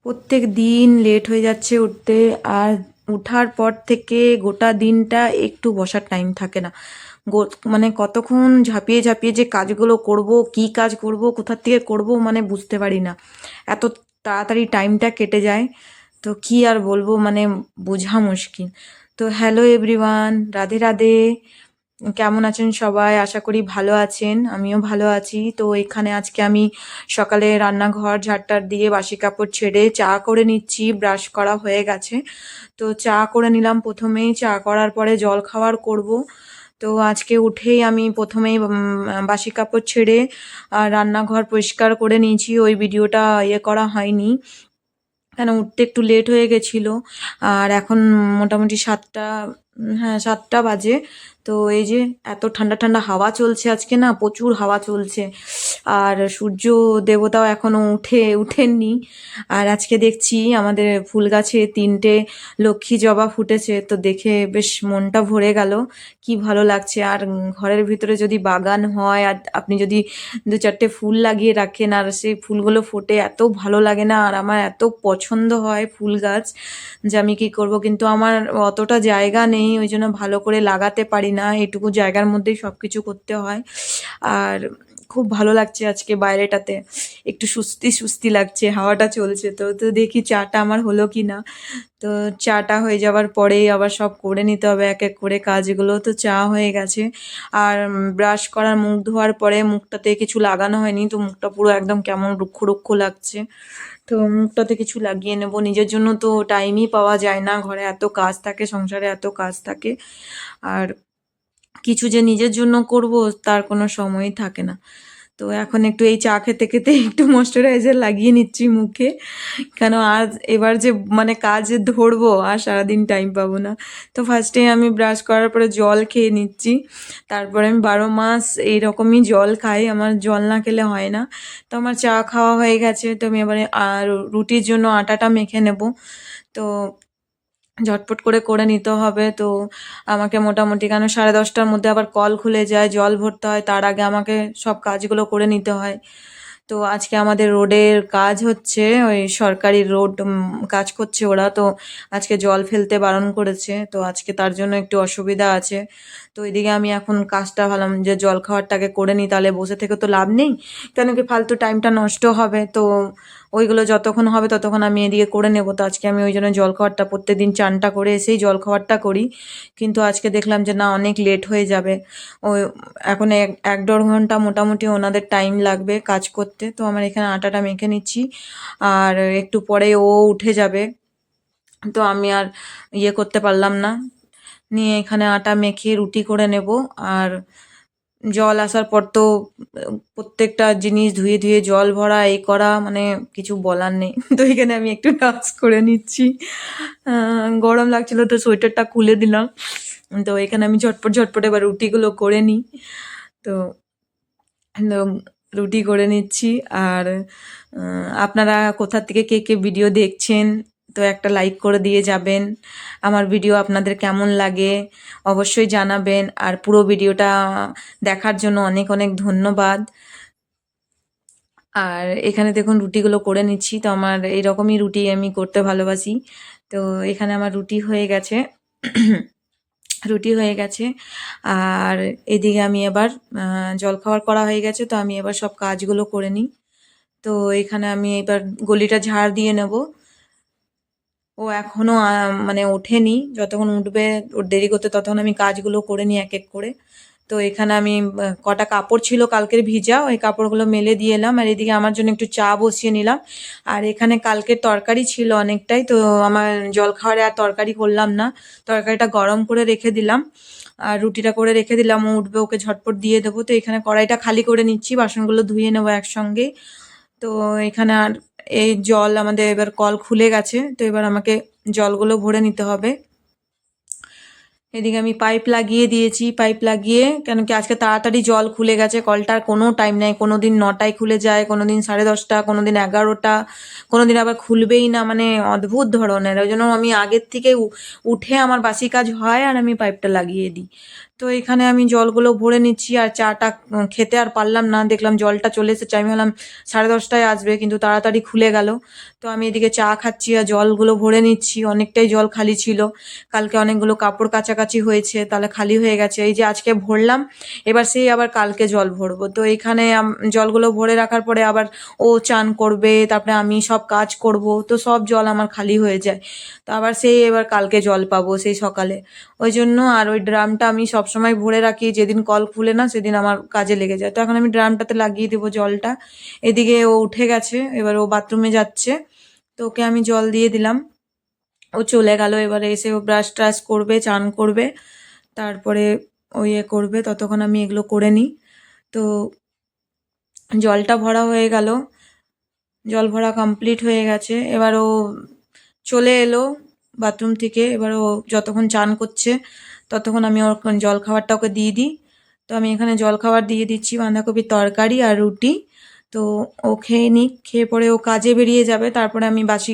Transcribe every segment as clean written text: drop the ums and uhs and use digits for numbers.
প্রত্যেক দিন লেট হয়ে যাচ্ছে উঠতে। আর উঠার পর থেকে গোটা দিনটা একটু বসার টাইম থাকে না। মানে কতক্ষণ ঝাঁপিয়ে ঝাঁপিয়ে যে কাজগুলো করব, কি কাজ করব, কোথার থেকে করব, মানে বুঝতে পারি না। এত তাড়াতাড়ি টাইমটা কেটে যায়, তো কি আর বলবো, মানে বোঝা মুশকিল। তো হ্যালো এভরিওয়ান, রাধে রাধে। কেমন আছেন সবাই? আশা করি ভালো আছেন, আমিও ভালো আছি। তো এখানে আজকে আমি সকালে রান্নাঘর ঝাড়টার দিয়ে বাসি কাপড় ছেড়ে চা করে নিচ্ছি। ব্রাশ করা হয়ে গেছে, তো চা করে নিলাম। প্রথমেই চা করার পরে জল খাওয়ার করব। তো আজকে উঠেই আমি প্রথমেই বাসি কাপড় ছেড়ে রান্নাঘর পরিষ্কার করে নিয়েছি। ওই ভিডিওটা করা হয়নি, কেন উঠতে একটু লেট হয়ে গেছিলো। আর এখন মোটামুটি 7টা, হ্যাঁ 7টা বাজে। তো এই যে এত ঠান্ডা ঠান্ডা হাওয়া চলছে আজকে, না প্রচুর হাওয়া চলছে। আর সূর্য দেবতাও এখনো উঠেননি। আর আজকে দেখছি আমাদের ফুল গাছে 3টে লক্ষ্মী জবা ফুটেছে, তো দেখে বেশ মনটা ভরে গেল। কি ভালো লাগছে। আর ঘরের ভিতরে যদি বাগান হয় আর আপনি যদি 2-4টে ফুল লাগিয়ে রাখেন আর সেই ফুলগুলো ফোটে, এত ভালো লাগে না। আর আমার এত পছন্দ হয় ফুল গাছ যে আমি কি করব, কিন্তু আমার অতটা জায়গা নেই, ওই জন্য ভালো করে লাগাতে পারি না। এইটুকু জায়গার মধ্যেই সব কিছু করতে হয়। আর খুব ভালো লাগছে আজকে বাইরেটাতে, একটু সুস্তি সুস্তি লাগছে, হাওয়াটা চলছে। তো তো দেখি চাটা আমার হলো কি না। তো চাটা হয়ে যাওয়ার পরেই আবার সব করে নিতে হবে এক এক করে কাজগুলো। তো চা হয়ে গেছে। আর ব্রাশ করার, মুখ ধোয়ার পরে মুখটাতে কিছু লাগানো হয়নি, তো মুখটা পুরো একদম কেমন রুক্ষ রুক্ষ লাগছে। তো মুখটাতে কিছু লাগিয়ে নেব। নিজের জন্য তো টাইমই পাওয়া যায় না, ঘরে এত কাজ থাকে, সংসারে এত কাজ থাকে। আর কিছু যে নিজের জন্য করব তার কোনো সময়ই থাকে না। তো এখন একটু এই চা খেতে খেতে একটু ময়শ্চারাইজার লাগিয়ে নিচ্ছি মুখে, কেন আজ এবার যে মানে কাজে ধরবো আর সারাদিন টাইম পাবো না। তো ফার্স্টে আমি ব্রাশ করার পরে জল খেয়ে নিচ্ছি। তারপরে আমি 12 মাস এইরকমই জল খাই, আমার জল না খেলে হয় না। তো আমার চা খাওয়া হয়ে গেছে, তো আমি এবারে আর রুটির জন্য আটাটা মেখে নেব। তো ঝটপট করে করে নিতে হবে। তো আমাকে মোটামুটি, কেন 10:30টার মধ্যে আবার কল খুলে যায়, জল ভরতে হয়, তার আগে আমাকে সব কাজগুলো করে নিতে হয়। তো আজকে আমাদের রোডের কাজ হচ্ছে, ওই সরকারি রোড কাজ করছে ওরা। তো আজকে জল ফেলতে বারণ করেছে, তো আজকে তার জন্য একটু অসুবিধা আছে। তো এদিকে আমি এখন কাজটা ভাবলাম যে জল খাওয়ারটাকে করে নিই, তাহলে বসে থেকে তো লাভ নেই, কেন কি ফালতু টাইমটা নষ্ট হবে। তো ওইগুলো যতক্ষণ হবে ততক্ষণ আমি এদিকে করে নেব। তো আজকে আমি ওই জন্য জল খাওয়ারটা প্রত্যেকদিন চানটা করে এসেই জল খাওয়ারটা করি, কিন্তু আজকে দেখলাম যে না, অনেক লেট হয়ে যাবে। ওই এখন 1-1.5 ঘন্টা মোটামুটি ওনাদের টাইম লাগবে কাজ করতে। তো আমার এখানে আটাটা মেখে নিচ্ছি, আর একটু পরে ও উঠে যাবে। তো আমি আর করতে পারলাম না, নিয়ে এখানে আটা মেখে রুটি করে নেব। আর জল আসার পর তো প্রত্যেকটা জিনিস ধুয়ে ধুয়ে জল ভরা, এই করা, মানে কিছু বলার নেই। তো এখানে আমি একটু নাচ করে নিচ্ছি। গরম লাগছিল তো সোয়েটারটা খুলে দিলাম। তো এখানে আমি ঝটপট ঝটপট এবার রুটিগুলো করে নিই। তো রুটি করে নিচ্ছি। আর আপনারা কোথা থেকে কে কে ভিডিও দেখছেন, তো একটা লাইক করে দিয়ে যাবেন। আমার ভিডিও আপনাদের কেমন লাগে অবশ্যই জানাবেন। আর পুরো ভিডিওটা দেখার জন্য অনেক অনেক ধন্যবাদ। আর এখানে দেখুন রুটিগুলো করে নিচ্ছি। তো আমার এইরকমই রুটি আমি করতে ভালোবাসি। তো এখানে আমার রুটি হয়ে গেছে। রুটি হয়ে গেছে। আর এদিকে আমি এবার জলখাবার করা হয়ে গেছে, তো আমি এবার সব কাজগুলো করে নিই। তো এখানে আমি এবার গলিটা ঝাড় দিয়ে নেব। ও এখনো মানে ওঠেনি, যতক্ষণ উঠবে ওর দেরি করতে ততক্ষণ আমি কাজগুলো করে নিই এক এক করে। তো এখানে আমি কটা কাপড় ছিল কালকের ভিজা, ওই কাপড়গুলো মেলে দিয়ে এলাম। আর এদিকে আমার জন্য একটু চা বসিয়ে নিলাম। আর এখানে কালকের তরকারি ছিল অনেকটাই, তো আমার জলখাবারে আর তরকারি করলাম না, তরকারিটা গরম করে রেখে দিলাম। আর রুটিটা করে রেখে দিলাম, ও উঠবে, ওকে ঝটপট দিয়ে দেবো। তো এখানে কড়াইটা খালি করে নিচ্ছি, বাসনগুলো ধুয়ে নেবো একসঙ্গে। তো এখানে আর এই জল আমাদের এবার কল খুলে গেছে, তো এবার আমাকে জলগুলো ভরে নিতে হবে। এদিকে আমি পাইপ লাগিয়ে দিয়েছি, পাইপ লাগিয়ে, কেন কি আজকে তাড়াতাড়ি জল খুলে গেছে, কলটার কোনো টাইম নেই। কোনো দিন 9টায় খুলে যায়, কোনো দিন 10:30, কোনো দিন 11টা, কোনো দিন আবার খুলবেই না, মানে অদ্ভুত ধরনের। ওই জন্য আমি আগের থেকে উঠে আমার বাসি কাজ হয় আর আমি পাইপটা লাগিয়ে দিই। তো এখানে আমি জলগুলো ভরে নিচ্ছি, আর চাটা খেতে আর পারলাম না, দেখলাম জলটা চলে এসেছে। আমি ভাবলাম 10:30টায় আসবে, কিন্তু তাড়াতাড়ি খুলে গেল। তো আমি এদিকে চা খাচ্ছি আর জলগুলো ভরে নিচ্ছি। অনেকটাই জল খালি ছিল, কালকে অনেকগুলো কাপড় কাচাকাচি হয়েছে, তাহলে খালি হয়ে গেছে। এই যে আজকে ভরলাম, এবার সেই আবার কালকে জল ভরবো। তো এইখানে জলগুলো ভরে রাখার পরে আবার ও চান করবে, তারপরে আমি সব কাজ করব, তো সব জল আমার খালি হয়ে যায়। তো আবার সেই এবার কালকে জল পাবো সেই সকালে। ওই জন্য আর ওই ড্রামটা আমি সবসময় ভরে রাখি, যেদিন কল খুলে না সেদিন আমার কাজে লেগে যায়। তো এখন আমি ড্রামটাতে লাগিয়ে দেবো জলটা। এদিকে ও উঠে গেছে, এবার ও বাথরুমে যাচ্ছে, তো ওকে আমি জল দিয়ে দিলাম। ও চলে গেল, এবারে এসে ও ব্রাশ ট্রাশ করবে, চান করবে, তারপরে ও ইয়ে করবে, ততক্ষণ আমি এগুলো করে নিই। তো জলটা ভরা হয়ে গেল, জল ভরা কমপ্লিট হয়ে গেছে। এবার ও চলে এলো বাথরুম থেকে, এবার ও যতক্ষণ চান করছে ততক্ষণ আমি ওর জল খাবারটা ওকে দিয়ে দিই। তো আমি এখানে জল খাবার দিয়ে দিচ্ছি, বাঁধাকপির তরকারি আর রুটি। তো ও খেয়ে নিক, খেয়ে পরে ও কাজে বেরিয়ে যাবে, তারপরে আমি বাসি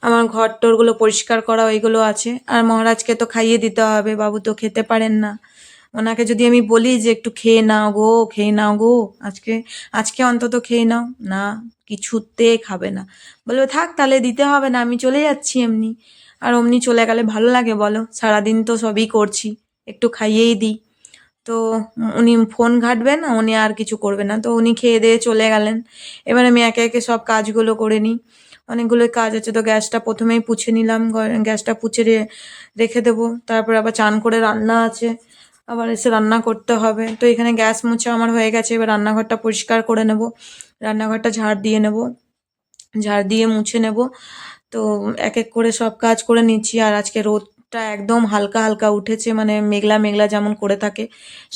আমার ঘর টরগুলো পরিষ্কার করা ওইগুলো আছে। আর মহারাজকে তো খাইয়ে দিতে হবে, বাবু তো খেতে পারেন না। ওনাকে যদি আমি বলি যে একটু খেয়ে নাও গো, খেয়ে নাও গো, আজকে আজকে অন্তত খেয়ে নাও, না, কিছুতে খাবে না। বলবে থাক তাহলে দিতে হবে না, আমি চলে যাচ্ছি এমনি। আর অমনি চলে গেলে ভালো লাগে বলো? সারাদিন তো সবই করছি, একটু খাইয়েই দিই। তো উনি ফোন ঘাঁটবেন, উনি আর কিছু করবে না। তো উনি খেয়ে দিয়ে চলে গেলেন। এবার আমি একে একে সব কাজগুলো করে নিই। অনেকগুলো কাজ আছে, তো গ্যাসটা প্রথমেই পুছে নিলাম, গ্যাসটা পুছে রেখে দেবো। তারপর আবার চান করে রান্না আছে, আবার এসে রান্না করতে হবে। তো এখানে গ্যাস মুছে আমার হয়ে গেছে, এবার রান্নাঘরটা পরিষ্কার করে নেব, রান্নাঘরটা ঝাড় দিয়ে নেব, ঝাড় দিয়ে মুছে নেব। তো এক এক করে সব কাজ করে নিচ্ছি। আর আজকে রোদটা একদম হালকা হালকা উঠেছে, মানে মেঘলা মেঘলা যেমন করে থাকে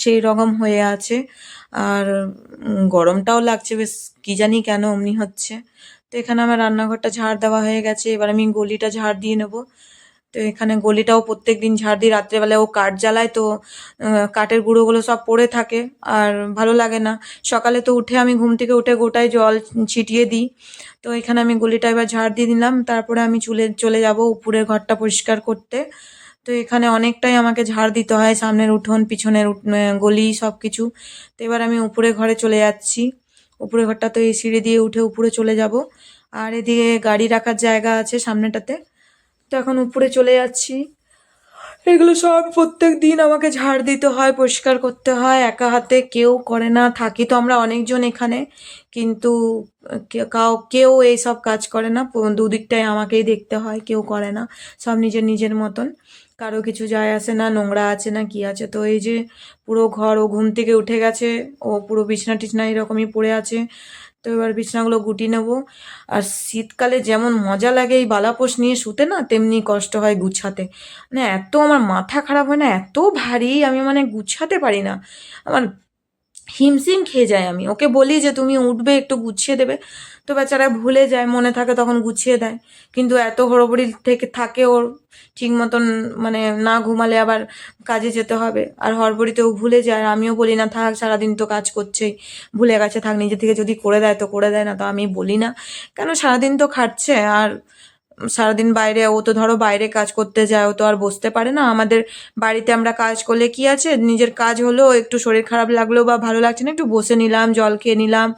সেই রকম হয়ে আছে। আর গরমটাও লাগছে বেশ, কি জানি কেন অমনি হচ্ছে। তো এখানে আমার রান্নাঘরটা ঝাড় দেওয়া হয়ে গেছে, এবার আমি গলিটা ঝাড় দিয়ে নেব। তো এখানে গলিটাও প্রত্যেকদিন ঝাড় দিই। রাত্রেবেলায় ও কাঠ জ্বালায়, তো কাঠের গুঁড়োগুলো সব পড়ে থাকে, আর ভালো লাগে না। সকালে তো উঠে আমি ঘুম থেকে উঠে গোটায় জল ছিটিয়ে দিই। তো এখানে আমি গলিটা এবার ঝাড় দিয়ে দিলাম, তারপরে আমি চলে যাব উপরের ঘরটা পরিষ্কার করতে। তো এখানে অনেকটাই আমাকে ঝাড় দিতে হয়, সামনের উঠোন, পিছনের গলি সব কিছু। তো এবার আমি উপরে ঘরে চলে যাচ্ছি। উপরের ঘরটা তো এই সিঁড়ি দিয়ে উঠে উপরে চলে যাব। আর এদিকে গাড়ি রাখার জায়গা আছে সামনেটাতে, তো এখন উপরে চলে যাচ্ছি। এগুলো সব প্রত্যেক দিন আমাকে ঝাড় দিতে হয়, পরিষ্কার করতে হয়, একা হাতে কেউ করে না। থাকি তো আমরা অনেকজন এখানে, কিন্তু কেউ এইসব কাজ করে না। দুদিকটাই আমাকেই দেখতে হয়, কেউ করে না, সব নিজের নিজের মতন, কারো কিছু যায় আসে না, নোংরা আছে না কি আছে। তো এই যে পুরো ঘর, ও ঘুম থেকে উঠে গেছে, ও পুরো বিছনা টিছনা এরকমই পড়ে আছে। তো এবার বিছানাগুলো গুটিয়ে নেবো। আর শীতকালে যেমন মজা লাগে এই বালাপোষ নিয়ে শুতে, না তেমনি কষ্ট হয় গুছাতে। মানে এত আমার মাথা খারাপ হয় না, এত ভারী, আমি মানে গুছাতে পারি না। আমার হিমশিম খেয়ে যায়। আমি ওকে বলি যে তুমি উঠবে একটু গুছিয়ে দেবে, তো বেচারা ভুলে যায়, মনে থাকে তখন গুছিয়ে দেয়। কিন্তু এত হড়বড়ি থেকে থাকে ওর, ঠিক মতন মানে না ঘুমালে আবার কাজে যেতে হবে, আর হড়বড়িতেও ভুলে যায়। আর আমিও বলি না থাক, সারাদিন তো কাজ করছেই, ভুলে গেছে, থাক, নিজে থেকে যদি করে দেয় তো করে দেয়, না তো আমি বলি না। কেন, সারাদিন তো খাটছে, আর সারাদিন বাইরে, ও তো ধরো বাইরে কাজ করতে যায়, ও তো আর বসতে পারে না। আমাদের বাড়িতে আমরা কাজ করলে কি আছে, নিজের কাজ হলো, একটু শরীর খারাপ লাগলো বা ভালো লাগছে না, একটু বসে নিলাম, জল খেয়ে নিলাম,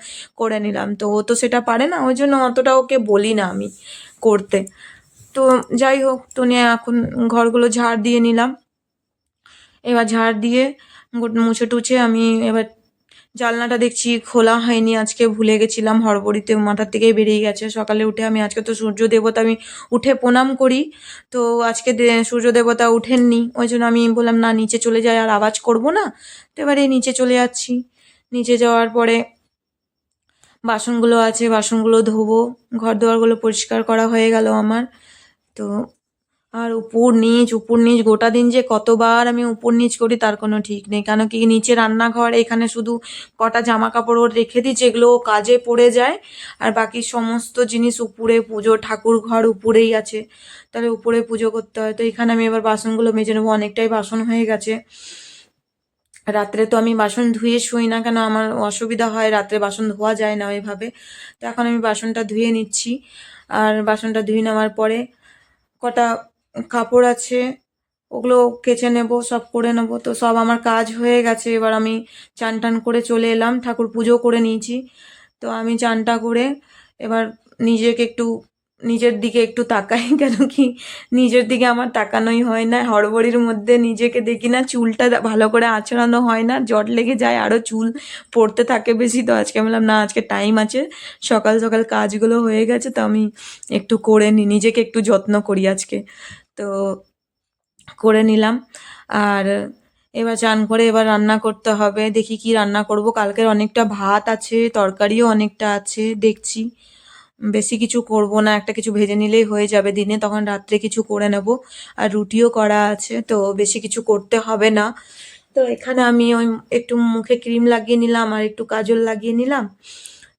করে নিলাম। তো ও তো সেটা পারে না, ওই জন্য অতটা ওকে বলি না আমি করতে। তো যাই হোক, তো নিয়ে এখন ঘরগুলো ঝাড় দিয়ে নিলাম। এবার ঝাড় দিয়ে মুছে টুছে আমি এবার জানলাটা দেখছি খোলা হয়নি, আজকে ভুলে গেছিলাম, হড়বড়িতে মাথার থেকেই বেরিয়ে গেছে। সকালে উঠে আমি, আজকে তো সূর্য দেবতা, আমি উঠে প্রণাম করি, তো আজকে সূর্য দেবতা উঠেননি, ওই জন্য আমি বললাম না নিচে চলে যাই, আর আওয়াজ করব না। তো এবারে নিচে চলে যাচ্ছি। নিচে যাওয়ার পরে বাসনগুলো আছে, বাসনগুলো ধোবো, ঘর দুয়ারগুলো পরিষ্কার করা হয়ে গেল আমার। তো আর উপর নিচ উপর নিচ গোটা দিন যে কতবার আমি উপর নিচ করি তার কোনো ঠিক নেই। কেন কি, নিচে রান্নাঘর, এখানে শুধু কটা জামা কাপড় ওর রেখে দিই যেগুলো ও কাজে পড়ে যায়, আর বাকি সমস্ত জিনিস উপরে, পুজো ঠাকুর ঘর উপরেই আছে, তাহলে উপরে পুজো করতে হয়। তো এখানে আমি এবার বাসনগুলো মেজে নেবো, অনেকটাই বাসন হয়ে গেছে। রাত্রে তো আমি বাসন ধুয়ে শুই না, কেন আমার অসুবিধা হয়, রাত্রে বাসন ধোয়া যায় না ওইভাবে। তো এখন আমি বাসনটা ধুয়ে নিচ্ছি। আর বাসনটা ধুয়ে নেওয়ার পরে কটা কাপড় আছে, ওগুলো কেচে নেব, সব করে নেব। তো সব আমার কাজ হয়ে গেছে, এবার আমি চান টান করে চলে এলাম, ঠাকুর পুজো করে নিয়েছি। তো আমি চানটা করে এবার নিজেকে একটু নিজের দিকে একটু তাকাই কেন কি নিজের দিকে আমার তাকানোই হয় না, হড়বড়ির মধ্যে নিজেকে দেখি না, চুলটা ভালো করে আঁচড়ানো হয় না, জট লেগে যায়, আরও চুল পড়তে থাকে বেশি। তো আজকে বললাম না, আজকে টাইম আছে, সকাল সকাল কাজগুলো হয়ে গেছে, তো আমি একটু করে নিই, নিজেকে একটু যত্ন করি আজকে। তো করে নিলাম। আর এবার চান করে এবার রান্না করতে হবে, দেখি কি রান্না করব। কালকের অনেকটা ভাত আছে, তরকারিও অনেকটা আছে, দেখছি। বেশি কিছু করব না, একটা কিছু ভেজে নিলেই হয়ে যাবে দিনে, তখন রাত্রে কিছু করে নেব। আর রুটিও করা আছে, তো বেশি কিছু করতে হবে না। তো এখানে আমি ওই একটু মুখে ক্রিম লাগিয়ে নিলাম আর একটু কাজল লাগিয়ে নিলাম।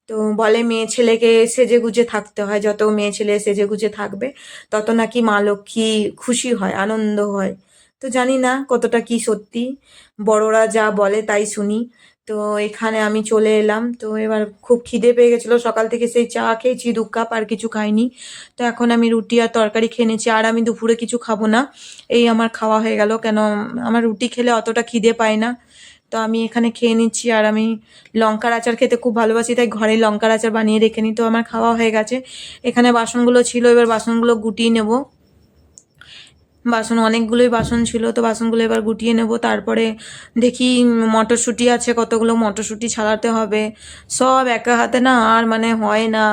তো বলে মেয়ে ছেলেকে সেজে গুজে থাকতে হয়, যত মেয়ে ছেলে সেজে গুজে থাকবে তত নাকি মা লক্ষ্মী খুশি হয়, আনন্দ হয়। তো জানি না কতটা কি সত্যি, বড়রা যা বলে তাই শুনি। তো এখানে আমি চলে এলাম, তো এবার খুব খিদে পেয়ে গেছিলো, সকাল থেকে সেই চা খেয়েছি 2 কাপ, আর কিছু খাইনি। তো এখন আমি রুটি আর তরকারি খেয়ে নিয়েছি, আর আমি দুপুরে কিছু খাবো না। এই আমার খাওয়া হয়ে গেল, কেন আমার রুটি খেলে অতটা খিদে পায় না। তো আমি এখানে খেয়ে নিচ্ছি, আর আমি লঙ্কার আচার খেতে খুব ভালোবাসি, তাই ঘরে লঙ্কার আচার বানিয়ে রেখে নিই। তো আমার খাওয়া হয়ে গেছে। এখানে বাসনগুলো ছিল, এবার বাসনগুলো গুটিয়ে নেব। বাসন অনেকগুলোই বাসন ছিল, তো বাসনগুলো এবার গুটিয়ে নেব। তারপরে দেখি মটরশুঁটি আছে, কতগুলো মটরশুঁটি ছাড়াতে হবে। সব একা হাতে না আর মানে হয় না,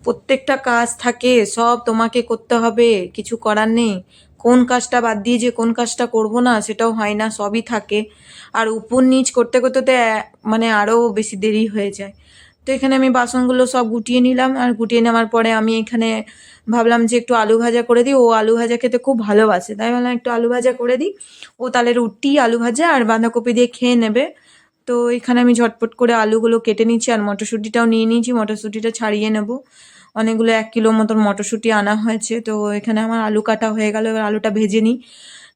প্রত্যেকটা কাজ থাকে, সব তোমাকে করতে হবে, কিছু করার নেই। কোন কাজটা বাদ দিয়ে যে কোন কাজটা করব না সেটাও হয় না, সবই থাকে। আর উপর নিচ করতে করতে তো মানে আরও বেশি দেরি হয়ে যায়। তো এখানে আমি বাসনগুলো সব গুটিয়ে নিলাম, আর গুটিয়ে নেওয়ার পরে আমি এখানে ভাবলাম যে একটু আলু ভাজা করে দিই, ও আলু ভাজা খেতে খুব ভালোবাসে, তাই ভাবলাম একটু আলু ভাজা করে দিই। ও তাহলে রুটি, আলু ভাজা আর বাঁধাকপি দিয়ে খেয়ে নেবে। তো এখানে আমি ঝটপট করে আলুগুলো কেটে নিচ্ছি, আর মটরশুঁটিটাও নিয়ে নিয়েছি, মটরশুঁটিটা ছাড়িয়ে নেব। অনেকগুলো 1 কিলো মতন মটরশুঁটি আনা হয়েছে। তো এখানে আমার আলু কাটা হয়ে গেল, এবার আলুটা ভেজে নিই,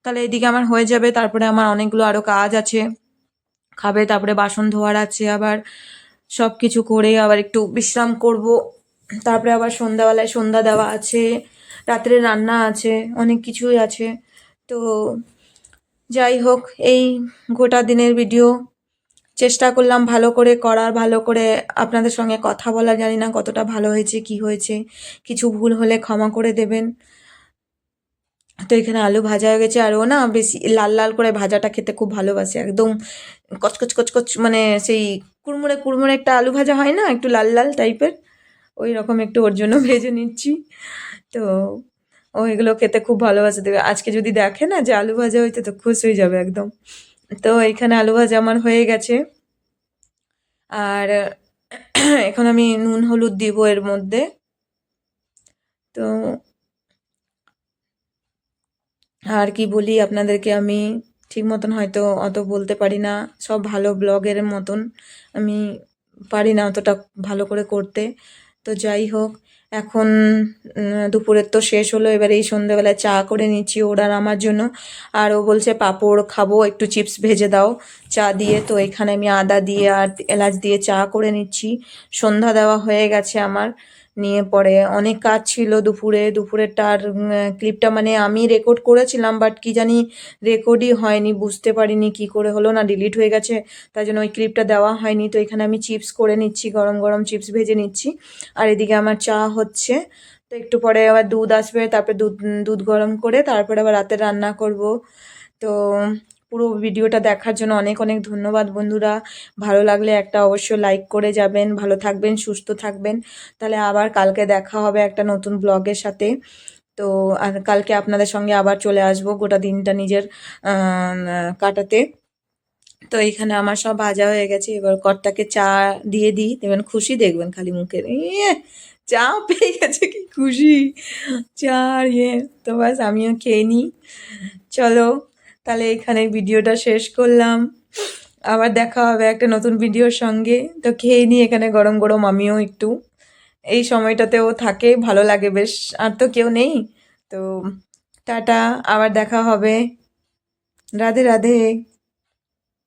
তাহলে এদিকে আমার হয়ে যাবে। তারপরে আমার অনেকগুলো আরও কাজ আছে, খাবে, তারপরে বাসন ধোয়ার আছে, আবার সব কিছু করে আবার একটু বিশ্রাম করব। তারপরে আবার সন্ধ্যাবেলায় সন্ধ্যা দেওয়া আছে, রাত্রে রান্না আছে, অনেক কিছুই আছে। তো যাই হোক, এই গোটা দিনের ভিডিও চেষ্টা করলাম ভালো করে করার, ভালো করে আপনাদের সঙ্গে কথা বলা, জানি না কতটা ভালো হয়েছে কি হয়েছে, কিছু ভুল হলে ক্ষমা করে দেবেন। তো এখানে আলু ভাজা হয়ে গেছে, আর ও না বেশি লাল লাল করে ভাজাটা খেতে খুব ভালোবাসে, একদম কচকচ কচকচ, মানে সেই কুড়মুড়ে কুড়মুড়ে একটা আলু ভাজা হয় না, একটু লাল লাল টাইপের, ওই রকম একটু ওর জন্য ভেজে নিচ্ছি। তো ও এগুলো খেতে খুব ভালোবাসে, দেবে আজকে যদি দেখে না যে আলু ভাজা হইতে, তো খুশ হয়ে যাবে একদম। তো এখানে আলু ভাজা আমার হয়ে গেছে, আর এখন আমি নুন হলুদ দিব এর মধ্যে। তো আর কি বলি আপনাদেরকে, আমি ঠিক মতন হয়তো অত বলতে পারি না, সব ভালো ব্লগের মতন আমি পারি না অতটা ভালো করে করতে। তো যাই হোক, এখন দুপুরের তো শেষ হলো, এবার এই সন্ধ্যেবেলায় চা করে নিচ্ছি ওর আর আমার জন্য। আর ও বলছে পাঁপড় খাবো, একটু চিপস ভেজে দাও চা দিয়ে। তো এখানে আমি আদা দিয়ে আর এলাচ দিয়ে চা করে নিচ্ছি। সন্ধ্যা দেওয়া হয়ে গেছে আমার, নিয়ে পরে অনেক কাজ ছিল দুপুরেরটার ক্লিপটা মানে আমি রেকর্ড করেছিলাম, বাট কি জানি রেকর্ডই হয়নি, বুঝতে পারিনি কি করে হলো, না ডিলিট হয়ে গেছে, তাই জন্য ওই ক্লিপটা দেওয়া হয়নি। তো এখানে আমি চিপস করে নিচ্ছি, গরম গরম চিপস ভেজে নিচ্ছি, আর এদিকে আমার চা হচ্ছে। তো একটু পরে আবার দুধ আসবে, তারপরে দুধ দুধ গরম করে তারপরে আবার রাতে রান্না করব। তো পুরো ভিডিওটা দেখার জন্য অনেক অনেক ধন্যবাদ বন্ধুরা। ভালো লাগলে একটা অবশ্য লাইক করে যাবেন। ভালো থাকবেন, সুস্থ থাকবেন। তাহলে আবার কালকে দেখা হবে একটা নতুন ব্লগের সাথে। তো আর কালকে আপনাদের সঙ্গে আবার চলে আসব গোটা দিনটা নিজের কাটাতে। তো এইখানে আমার সব ভাজা হয়ে গেছে, এবার কর্তাকে চা দিয়ে দিই, দেখবেন খুশি, দেখবেন খালি মুখের চা পেয়ে গেছে, কি খুশি, চা আর তো ব্যাস আমিও খেয়ে নিই। চলো তাহলে এখানে ভিডিওটা শেষ করলাম, আবার দেখা হবে একটা নতুন ভিডিওর সঙ্গে। তো খেয়ে নিই এখানে গরম গরম, আমিও একটু এই সময়টাতেও থাকে, ভালো লাগে বেশ, আর তো কেউ নেই। তো টাটা, আবার দেখা হবে, রাধে রাধে।